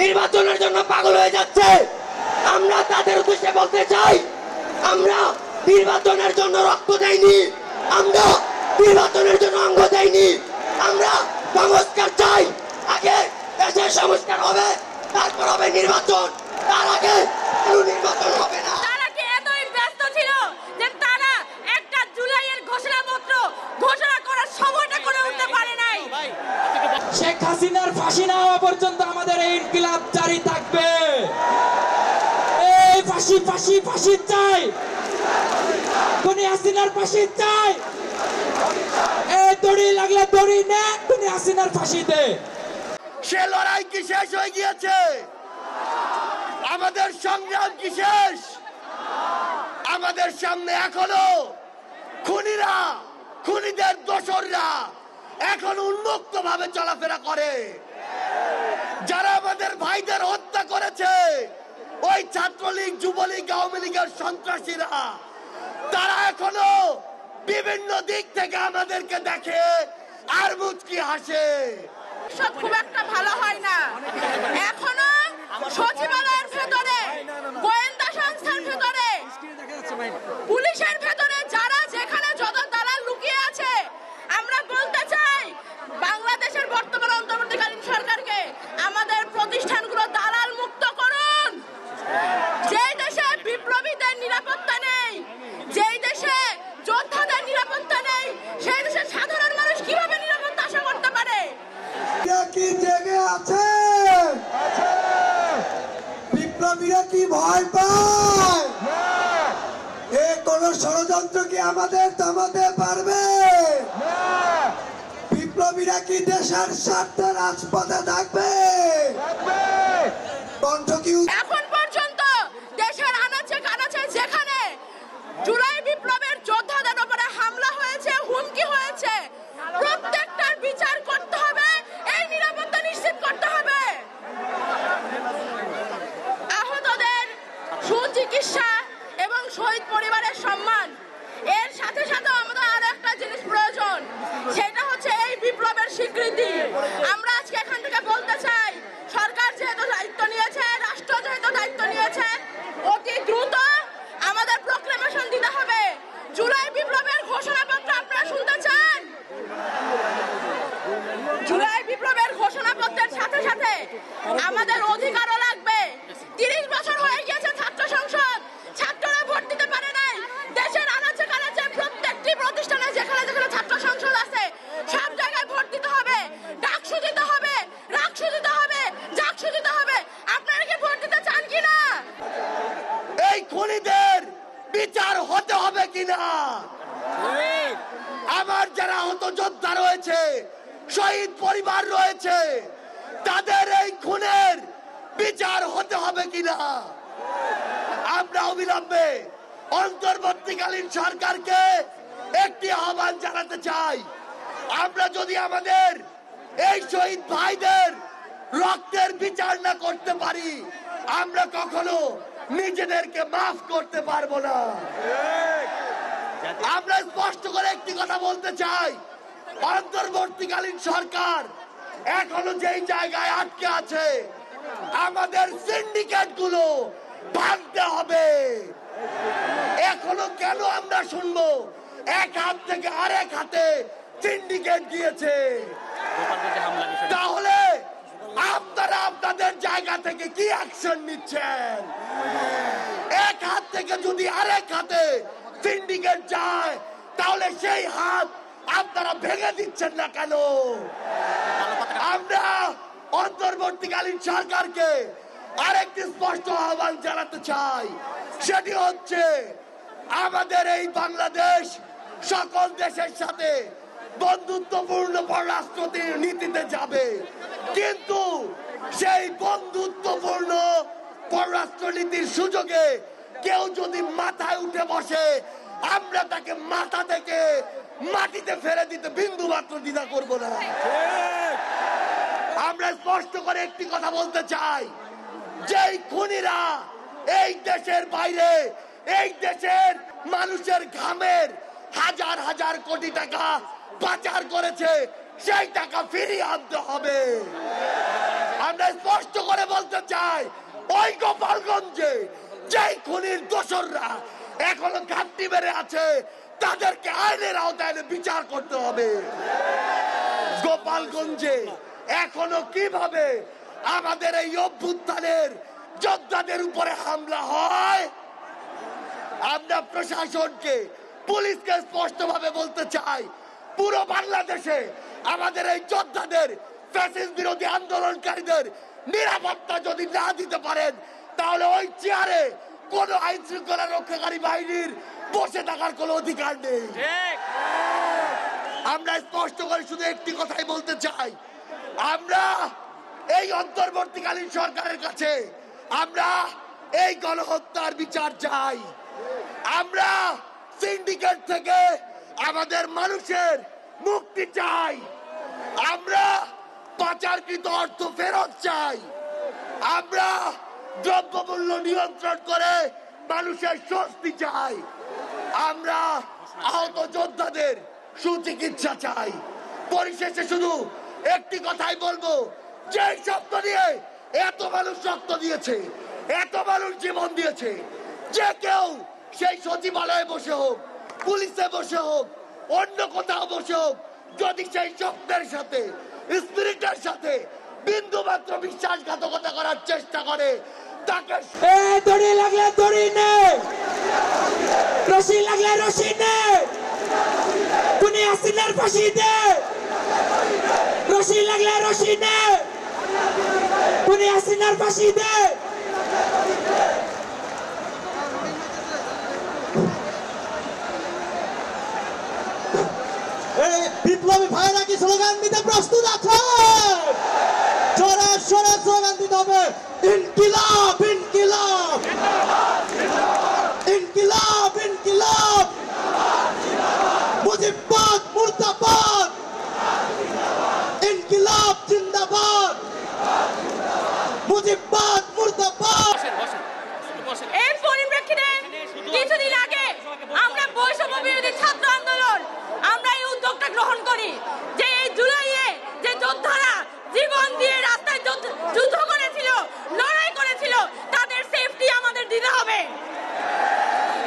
নির্বাচনের জন্য পাগল হয়ে যাচ্ছে। আমরা তাদের উদ্দেশ্যে বলতে চাই, আমরা নির্বাচনের জন্য রক্ত দেইনি, আমরা নির্বাচনের জন্য অঙ্গ দেইনি, আমরা সংস্কার চাই। আগে দেশের সংস্কার হবে, তারপর হবে নির্বাচন, তার আগে কোনো নির্বাচন হবে না। তারা কি এতই ব্যস্ত ছিল যে তারা একটা জুলাইয়ের ঘোষণাপত্র ঘোষণা করার সময়টা করে উঠতে পারে নাই? শেখ হাসিনার ফাঁসি না হওয়া পর্যন্ত আমাদের এই ইনকিলাব জারি থাকবে। এই ফাঁসি ফাঁসি ফাঁসি চাই, খুনি হাসিনার ফাঁসি চাই। এই দড়ি লাগলে দড়ি নে, খুনি হাসিনার ফাঁসি দে। সে লড়াই কি শেষ হয়ে গিয়েছে? আমাদের সংগ্রাম কি শেষ? আমাদের সামনে এখনো খুনিরা, খুনিদের দোসররা এখন উন্মুক্ত ভাবে চলাফেরা করে। যারা আমাদের ভাইদের হত্যা করেছে, ওই ছাত্রলীগ, যুবলীগ, আওয়ামী লীগের সন্ত্রাসীরা, তারা এখনো বিভিন্ন দিক থেকে আমাদেরকে দেখে আর মুচকি হাসে। সব খুব একটা ভালো হয় না। এখনো সচিবালয়ের ভেতরে, গোয়েন্দা সংস্থার ভেতরে, পুলিশের ভেতরে যারা যেখানে যত দালাল লুকিয়ে আছে, আমরা বলতে চাই বাংলাদেশের বর্তমান অন্তর্বর্তীকালীন সরকারকে আমাদের প্রতিষ্ঠানগুলো দালাল মুক্ত করুন। যেই দেশে বিপ্লবীদের নিরাপত্তা নেই, যেই দেশে যোদ্ধাদের নিরাপত্তা নেই, সেই দেশের সাধারণ মানুষ কিভাবে নিরাপত্তা আশা করতে পারে? কি জেগে আছে? বিপ্লবীরা কি ভয় পায়? এ কোন ষড়যন্ত্র কি আমাদের থামাতে পারবে? বিপ্লবীরা কি দেশের স্বার্থে রাজপথে থাকবে? কণ্ঠ কি এখন পর্যন্ত দেশের আনাচে কানাচে যেখানে জুলাই বিপ্লবের যোদ্ধাদের উপরে হামলা হয়েছে, হুমকি হয়েছে, প্রত্যেকটার বিচার করতে হবে, এই নিরাপত্তা নিশ্চিত করতে হবে। আহতদের সুচিকিৎসা এবং শহীদ পরিবারের সম্মান, এর সাথে সাথে আমাদের আরো একটা জিনিস প্রয়োজন, সেটা হচ্ছে এই বিপ্লবের স্বীকৃতি। আমরা আজকে এখান থেকে বলতে চাই, সরকার যেহেতু দায়িত্ব নিয়েছে, রাষ্ট্র যেহেতু দায়িত্ব নিয়েছে, অতি দ্রুত আমাদের প্রক্লেমেশন দিতে হবে। জুলাই বিপ্লবের ঘোষণাপত্র আপনারা শুনতে চান? জুলাই বিপ্লবের ঘোষণাপত্রের সাথে সাথে আমাদের অধিকারও লাগবে। 30 বছর হয়ে গিয়েছে ছাত্র সংসদ, ছাত্ররা ভোট দিতে পারে নাই। দেশের আনাচে কানাচে প্রত্যেকটি প্রতিষ্ঠানে যেখানে যেখানে ছাত্র সংসদ আছে, সব জায়গায় ভোট দিতে হবে, ডাকসু দিতে হবে, রাকসু দিতে হবে, জাকসু দিতে হবে। আপনারা কি ভোট দিতে চান কিনা? এই খুনিদের বিচার হতে হবে কিনা? আমার যারা আহত যোদ্ধা রয়েছে, শহীদ পরিবার রয়েছে, তাদের এই খুনের বিচার হতে হবে কিনা? আমরা অবিলম্বে অন্তর্বর্তীকালীন সরকারকে একটি আহ্বান জানাতে চাই। আমরা যদি আমাদের এই শহীদ ভাইদের রক্তের বিচার না করতে পারি, আমরা কখনো নিজেদেরকে মাফ করতে পারবো না। আমরা স্পষ্ট করে একটি কথা বলতে চাই, অন্তর্বর্তীকালীন সরকার এখনো যেই জায়গায় আটকে আছে, আমাদের সিন্ডিকেট গুলো ভাঙতে হবে। এখনো কেন আমরা শুনবো এক হাত থেকে আরেক হাতে সিন্ডিকেট গিয়েছে? তাহলে আপনারা আপনাদের জায়গা থেকে কি অ্যাকশন নিচ্ছেন? এক হাত থেকে যদি আরেক হাতে সিন্ডিকেট যায়, তাহলে সেই হাত আপনারা ভেঙে দিচ্ছেন না কেন? আমরা অন্তর্বর্তীকালীন সরকারকে আরেকটি স্পষ্ট আহ্বান জানাতে চাই, সেটি হচ্ছে আমাদের এই বাংলাদেশ সকল দেশের সাথে বন্ধুত্বপূর্ণ পররাষ্ট্র নীতিতে যাবে, কিন্তু সেই বন্ধুত্বপূর্ণ পররাষ্ট্র নীতির সুযোগে কেউ যদি মাথায় উঠে বসে, আমরা তাকে মাথা থেকে মাটিতে ফেলে দিতে বিন্দু মাত্র দ্বিধা করব না। আমরা স্পষ্ট করে একটি কথা বলতে চাই, যেই খুনিরা এই দেশের বাইরে, এই দেশের মানুষের ঘামের হাজার হাজার কোটি টাকা পাচার করেছে, সেই টাকা ফিরিয়ে আনতে হবে। আমরা স্পষ্ট করে বলতে দোসররা এখনো ঘাটতি মেরে আছে, তাদেরকে আইনের আওতায় এনে বিচার করতে হবে। গোপালগঞ্জে এখনো কিভাবে আমাদের এই অভ্যুত্থানের যোদ্ধাদের উপরে হামলা হয়, আমরা প্রশাসনকে, পুলিশকে স্পষ্টভাবে বলতে চাই, পুরো বাংলাদেশে আমাদের এই যোদ্ধাদের, ফ্যাসিস্ট বিরোধী আন্দোলনকারীদের নিরাপত্তা যদি না দিতে পারেন, তাহলে ওই চেয়ারে কোন আইন শৃঙ্খলা রক্ষাকারী বাহিনীর বসে থাকার কোন অধিকার নেই। আমরা স্পষ্ট করে শুধু একটি কথাই বলতে চাই, আমরা এই অন্তর্বর্তীকালীন সরকারের কাছে আমরা এই গণহত্যার বিচার চাই। আমরা সিন্ডিকেট থেকে আমাদের মানুষের মুক্তি চাই। আমরা পাচারকৃত অর্থ ফেরত চাই। আমরা দ্রব্যমূল্য নিয়ন্ত্রণ করে মানুষের স্বস্তি চাই। আমরা আহত যোদ্ধাদের সুচিকিৎসা চাই। পরিশেষে শুধু একটি কথাই বলবো, যে শব্দ নিয়ে এত মানুষ রক্ত দিয়েছে, এত মানুষ জীবন দিয়েছে, যে কেউ সেই সচিবালয়ে বসে হোক, পুলিশে বসে হোক, অন্য কোথাও বসে হোক, যদি সেই শব্দের সাথে, স্পিরিটের সাথে বিন্দু মাত্র বিশ্বাসঘাতকতা করার চেষ্টা করে, তাকে দড়ি লাগলে দড়ি নে, রশি লাগলে রশি নে, খুনি হাসিনার ফাঁসি দে। রশি লাগলে রশি নে, খুনি হাসিনার ফাঁসি দে। বিপ্লবী ভাইরা কি স্লোগান দিতে প্রস্তুত আছে? জোরে সোরে স্লোগান দিতে হবে, ইনকিলাব ইনকিলাব ইনকিলাব ইনকিলাব, মুজিববাদ মুর্দাবাদ, ইনকিলাব জিন্দাবাদ, মুজিববাদ মুর্দাবাদ। এর পরিপ্রেক্ষিতে কিছুদিন আগে আমরা বৈষম্য বিরোধী ছাত্র আন্দোলন আমরা এই উদ্যোগটা গ্রহণ করি যে এই জুলাইয়ে যে যোদ্ধারা জীবন দিয়ে রাস্তায় যুদ্ধ করেছিল, লড়াই করেছিল, তাদের সেফটি আমাদের দিতে হবে।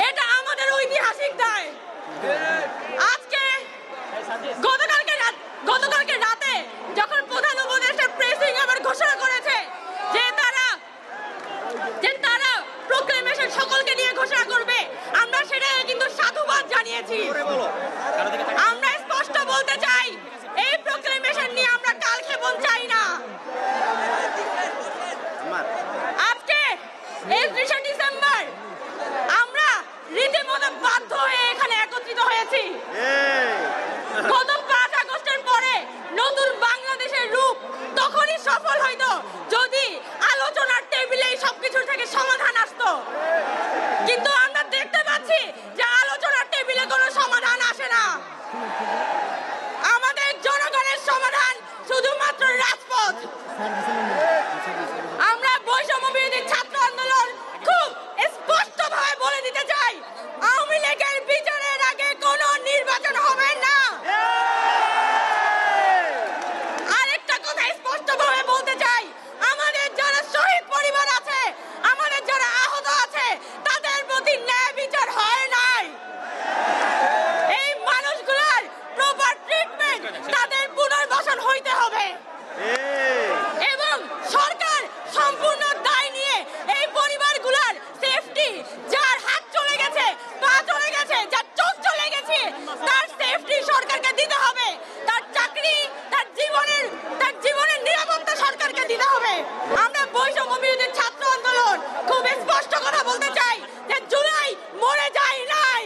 এটা আমাদের ঐতিহাসিক দায়। আজকে গতকালকে রাতে যখন প্রধান উপদেষ্টা প্রেসিং আবার ঘোষণা করেছে যে তারা প্রোক্লেমেশন সকলকে নিয়ে ঘোষণা করবে, আমরা সেটা কিন্তু সাধুবাদ জানিয়েছি। আমরা স্পষ্ট বলতে চাই, এই প্রোক্লেমেশন নিয়ে আমরা কালক্ষেপণ চাই না। আজকে 31শে ডিসেম্বর আমরা রীতিমতো বাধ্য হয়ে এখানে একত্রিত হয়েছি। গত 5 আগস্টের পরে নতুন বাংলাদেশের রূপ তখনই সফল হইতো যদি আলোচনার টেবিলে সবকিছুর থেকে সমাধান আসতো। কিন্তু আমরা দেখতে পাচ্ছি যে আলোচনার টেবিলে কোনো সমাধান আসে না। আমাদের জনগণের সমাধান শুধুমাত্র রাজপথ। আমরা বৈষম্য বিরোধী ছাত্র আন্দোলন খুব স্পষ্টভাবে বলে দিতে চাই, আওয়ামী লীগের বিচারের আগে কোনো নির্বাচন হবে না। আরেকটা কথা স্পষ্টভাবে বলতে চাই, আমাদের যারা শহীদ পরিবার আছে, আমাদের যারা আহত আছে, তাদের প্রতি ন্যায় বিচার হয় নাই। এই মানুষগুলোর প্রপার ট্রিটমেন্ট, তাদের পুনর্বাসন হইতে হবে এবং সরকার সম্পূর্ণ দায় নিয়ে এই পরিবারগুলোর সেফটি, যার হাত চলে গেছে, পা চলে গেছে, যার চোখ চলে গেছে, তার সেফটি সরকারকে দিতে হবে। তার চাকরি, তার জীবনের নিরাপত্তা সরকারকে দিতে হবে। আমরা বৈষম্য বিরোধী ছাত্র আন্দোলন খুব স্পষ্ট কথা বলতে চাই যে জুলাই মরে যায় নাই।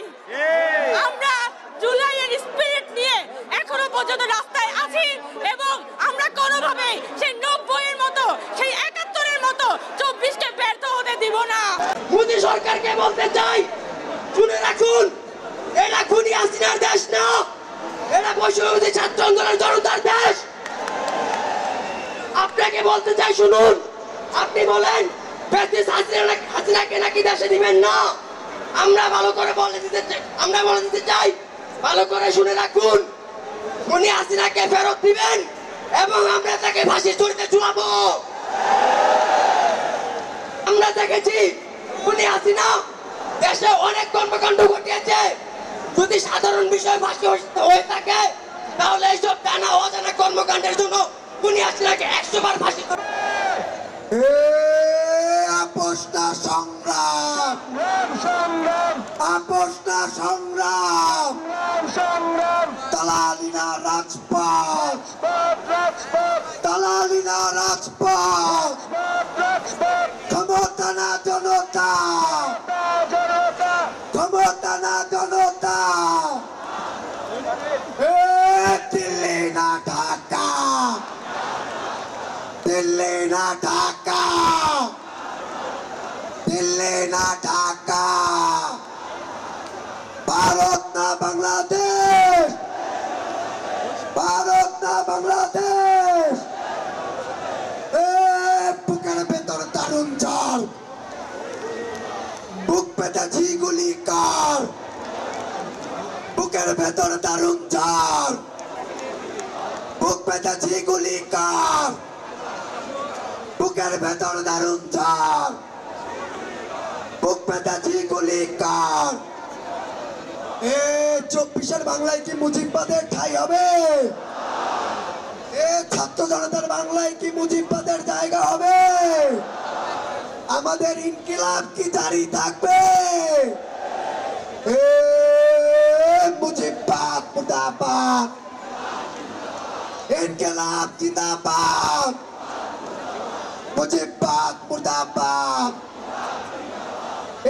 আমরা জুলাইয়ের স্পিরিট নিয়ে এখনো পর্যন্ত রাস্তায় আছি এবং আমরা কোনোভাবে সেই 90-এর মতো, সেই 71-এর মতো 24কে ব্যর্থ হতে দিব না। মোদী সরকারকে বলতে চাই, শুনে রাখুন, এটা খুনি হাসিনার দেশ না, এটা বৈষম্য ছাত্র আন্দোলন জনতার দেশ। আপনাকে বলতে চাই, শুনুন, আপনি বলেন হাসিনাকে নাকি দেশে দিবেন না। আমরা বলে দিতে চাই, ভালো করে শুনে রাখুন, উনি হাসিনাকে ফেরত দিবেন এবং আমরা তাকে ফাঁসির ঝুড়িতে ঝুলাবো। আমরা দেখেছি উনি হাসিনা দেশে অনেক কর্মকাণ্ড ঘটিয়েছে। যদি সাধারণ বিষয় ফাঁসি হয়ে থাকে তাহলে এইসব জানা অজানা কর্মকাণ্ডের জন্য খুনি হাসিনাকে 100 বার ফাঁসি আপোষটা সংগ্রাম, আপোষটা সংগ্রাম, দালালিনা রাজপথ, দালালিনা রাজপথ, ক্ষমতা না জনতা, ক্ষমতা না জনতা, দিল্লি না ঢাকা, দিল্লি না ঢাকা, দিল্লি না ঢাকা, ভারত না বাংলাদেশ, ভারত না বাংলাদেশ। বুকের ভেতর দারুণ ঝড়, বুক পেতেছি গুলি কার, বুকের ভেতর দারুণ ঝড়, বুক পেতেছি গুলি কার, বুকের ভেতর দারুণ ঝড়, বুক পেতেছি গুলি কার। 24-এর বাংলায় কি মুজিববাদের ঠাঁই হবে? ছাত্র জনতার বাংলায় কি মুজিববাদের জায়গা হবে? আমাদের ইনকিলাব কি জারি থাকবে? মুজিববাদ মুর্দাবাদ, ইনকিলাব জিন্দাবাদ, মুজিববাদ মুর্দাবাদ,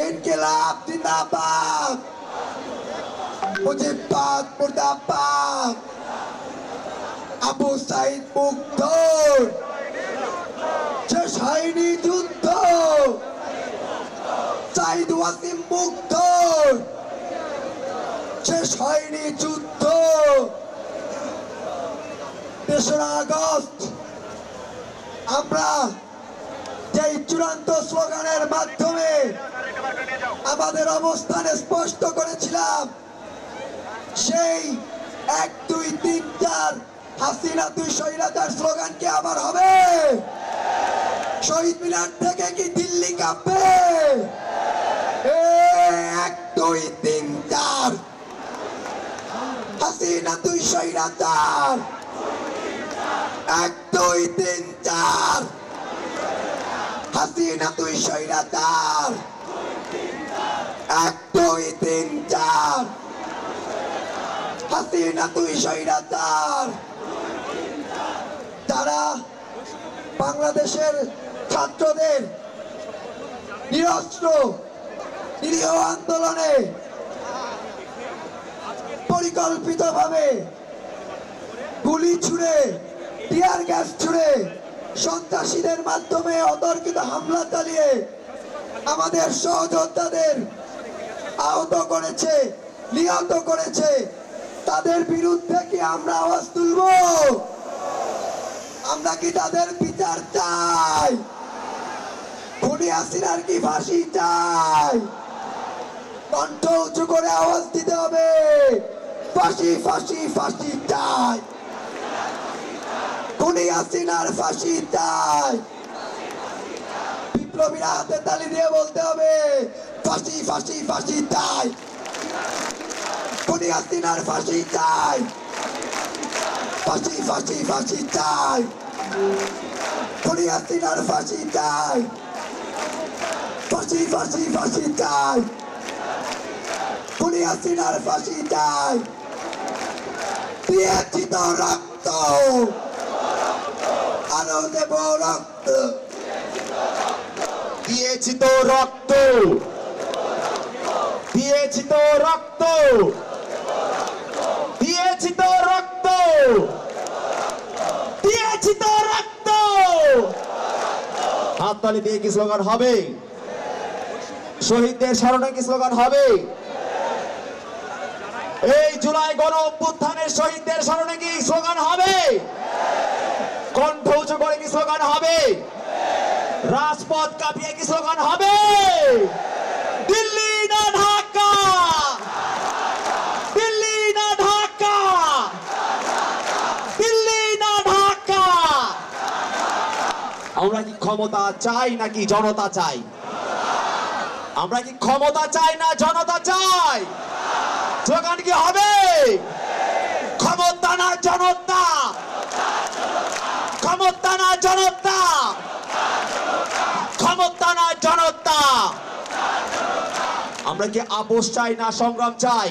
ইনকিলাব জিন্দাবাদ, মুজিববাদ মুর্দাবাদ। আবু সাইদ মুগ্ধ, শেষ হয়নি যুদ্ধ, সাইদ ওয়াসিম মুগ্ধ, শেষ হয়নি যুদ্ধ। 3রা আগস্ট আমরা যে চূড়ান্ত স্লোগানের মাধ্যমে আমাদের অবস্থান স্পষ্ট করেছিলাম, সেই 1 2 3 4 হাসিনা তুই স্বৈরাচার স্লোগান কি আবার হবে? শহীদ মিনার থেকে কি দিল্লি কাঁপবে? 1 2 3 4 হাসিনা তুই স্বৈরাচার, 1 2 3 4 হাসিনা তুই স্বৈরাচার, 1 2 3 4 হাসিনা তুই স্বৈরাচার। যারা বাংলাদেশের ছাত্রদের নিরস্ত্র নিরীহ আন্দোলনে পরিকল্পিতভাবে গুলি ছুড়ে, টিয়ার গ্যাস ছুড়ে, সন্ত্রাসীদের মাধ্যমে অতর্কিত হামলা চালিয়ে আমাদের সহযোদ্ধাদের আহত করেছে, নিহত করেছে, তাদের বিরুদ্ধে কি আমরা আওয়াজ তুলব? আমরা কি তাদের বিচার চাই? খুনি হাসিনার কি ফাঁসি চাই? কণ্ঠ উঁচু করে আওয়াজ দিতে হবে, ফাঁসি ফাঁসি ফাঁসি চাই, খুনি হাসিনার ফাঁসি চাই। বিপ্লবীরা হাতে তালি দিয়ে বলতে হবে, ফাঁসি ফাঁসি ফাঁসি চাই, খুনি হাসিনার ফাঁসি চাই, ফাঁসি ফাঁসি ফাঁসি চাই, খুনি হাসিনার ফাঁসি চাই, ফাঁসি ফাঁসি ফাঁসি চাই, খুনি হাসিনার ফাঁসি চাই। দিয়েছি তো রক্ত, আরো দেব রক্ত, দিয়েছি তো রক্ত, দিয়েছি তো রক্ত, দিয়েছি তো রক্ত, দিয়েছি তো রক্ত। হাততালি দিয়ে কি স্লোগান হবে? শহীদদের স্মরণে কি স্লোগান হবে? এই জুলাই গণ অভ্যুত্থানের শহীদদের স্মরণে কি স্লোগান হবে? কণ্ঠ উঁচু করে কি স্লোগান হবে? রাজপথ কাঁপিয়ে কি স্লোগান হবে? দিল্লি না ঢাকা, দিল্লি না ঢাকা, দিল্লি না ঢাকা। আমরা কি ক্ষমতা চাই নাকি জনতা চাই? আমরা কি ক্ষমতা চাই না জনতা চাই? স্লোগান কি হবে? ক্ষমতা না জনতা, ক্ষমতা না জনতা, ক্ষমতা না জনতা। আমরা কি আপোষ চাই না সংগ্রাম চাই?